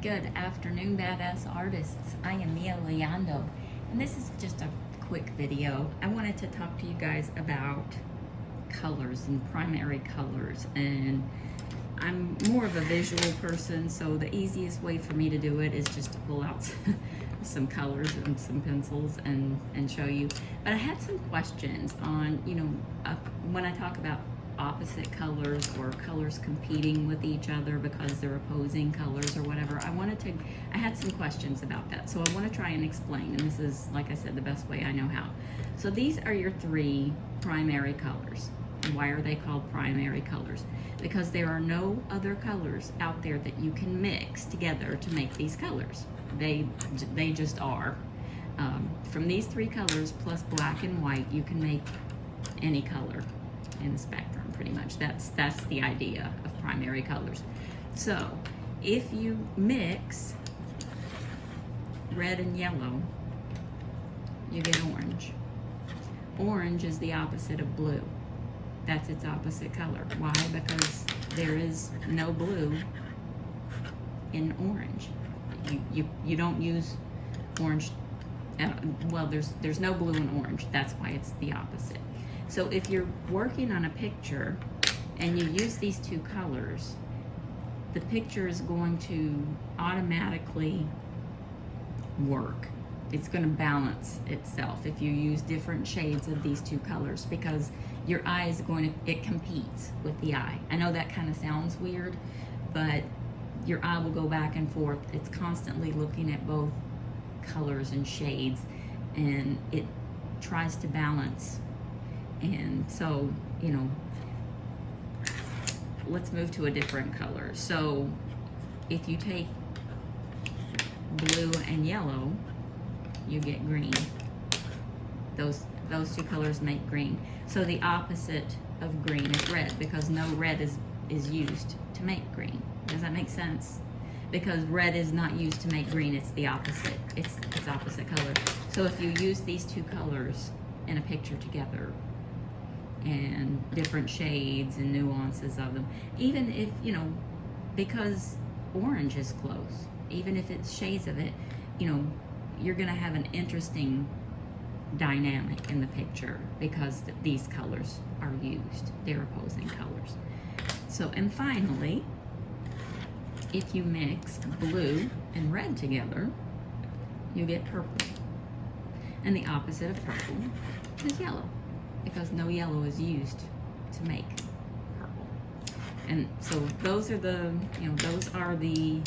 Good afternoon, badass artists. I am Mia Leando, and this is just a quick video. I wanted to talk to you guys about colors and primary colors, and I'm more of a visual person, so the easiest way for me to do it is just to pull out some colors and some pencils and show you. But I had some questions on, when I talk about opposite colors or colors competing with each other because they're opposing colors or whatever. I had some questions about that, so I want to try and explain, and this is, like I said, the best way I know how. So these are your three primary colors. And why are they called primary colors? Because there are no other colors out there that you can mix together to make these colors. They just are. From these three colors plus black and white, you can make any color in the spectrum, pretty much. That's the idea of primary colors. So if you mix red and yellow, you get orange. Orange is the opposite of blue. That's its opposite color. Why? Because there is no blue in orange. You don't use orange. Well, there's no blue in orange. That's why it's the opposite. So if you're working on a picture and you use these two colors, the picture is going to automatically work. It's going to balance itself if you use different shades of these two colors, because your eye is it competes with the eye. I know that kind of sounds weird, but your eye will go back and forth. It's constantly looking at both colors and shades, and it tries to balance. And so, let's move to a different color. So if you take blue and yellow, you get green. Those two colors make green. So the opposite of green is red, because no red is used to make green. Does that make sense? Because red is not used to make green, it's the opposite. It's opposite color. So if you use these two colors in a picture together, and different shades and nuances of them, even if, because orange is close, even if it's shades of it, you're gonna have an interesting dynamic in the picture because these colors are used. They're opposing colors. So, and finally, if you mix blue and red together, you get purple. And the opposite of purple is yellow, because no yellow is used to make purple. And so those are the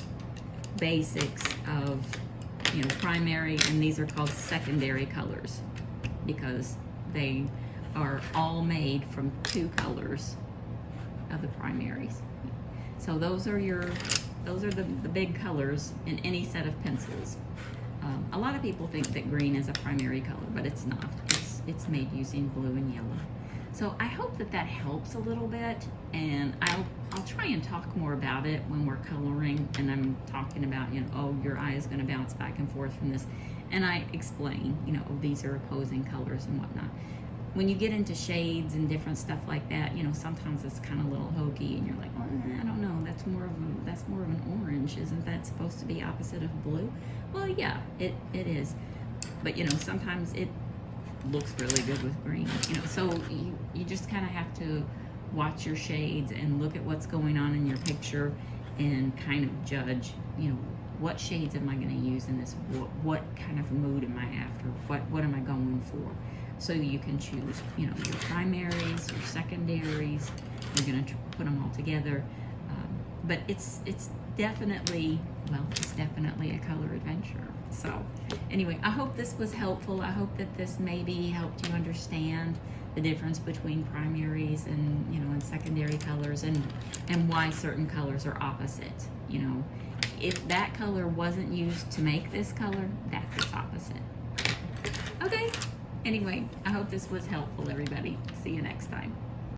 basics of, primary, and these are called secondary colors because they are all made from two colors of the primaries. So those are the big colors in any set of pencils. A lot of people think that green is a primary color, but it's not. It's made using blue and yellow. So I hope that helps a little bit, and I'll try and talk more about it when we're coloring and I'm talking about, your eye is going to bounce back and forth from this, and I explain, these are opposing colors and whatnot. When you get into shades and different stuff like that, sometimes it's kind of a little hokey, and you're like, well, I don't know, that's more of an orange. Isn't that supposed to be opposite of blue? Well, yeah, it is. But sometimes it looks really good with green. So you just kind of have to watch your shades and look at what's going on in your picture and kind of judge, what shades am I going to use in this? What kind of mood am I after? What am I going for? So you can choose, your primaries, your secondaries. You're going to put them all together. But it's definitely a color adventure. So anyway, I hope this was helpful. I hope that this maybe helped you understand the difference between primaries and and secondary colors, and why certain colors are opposite. If that color wasn't used to make this color, that's its opposite. Okay. Anyway, I hope this was helpful, everybody. See you next time.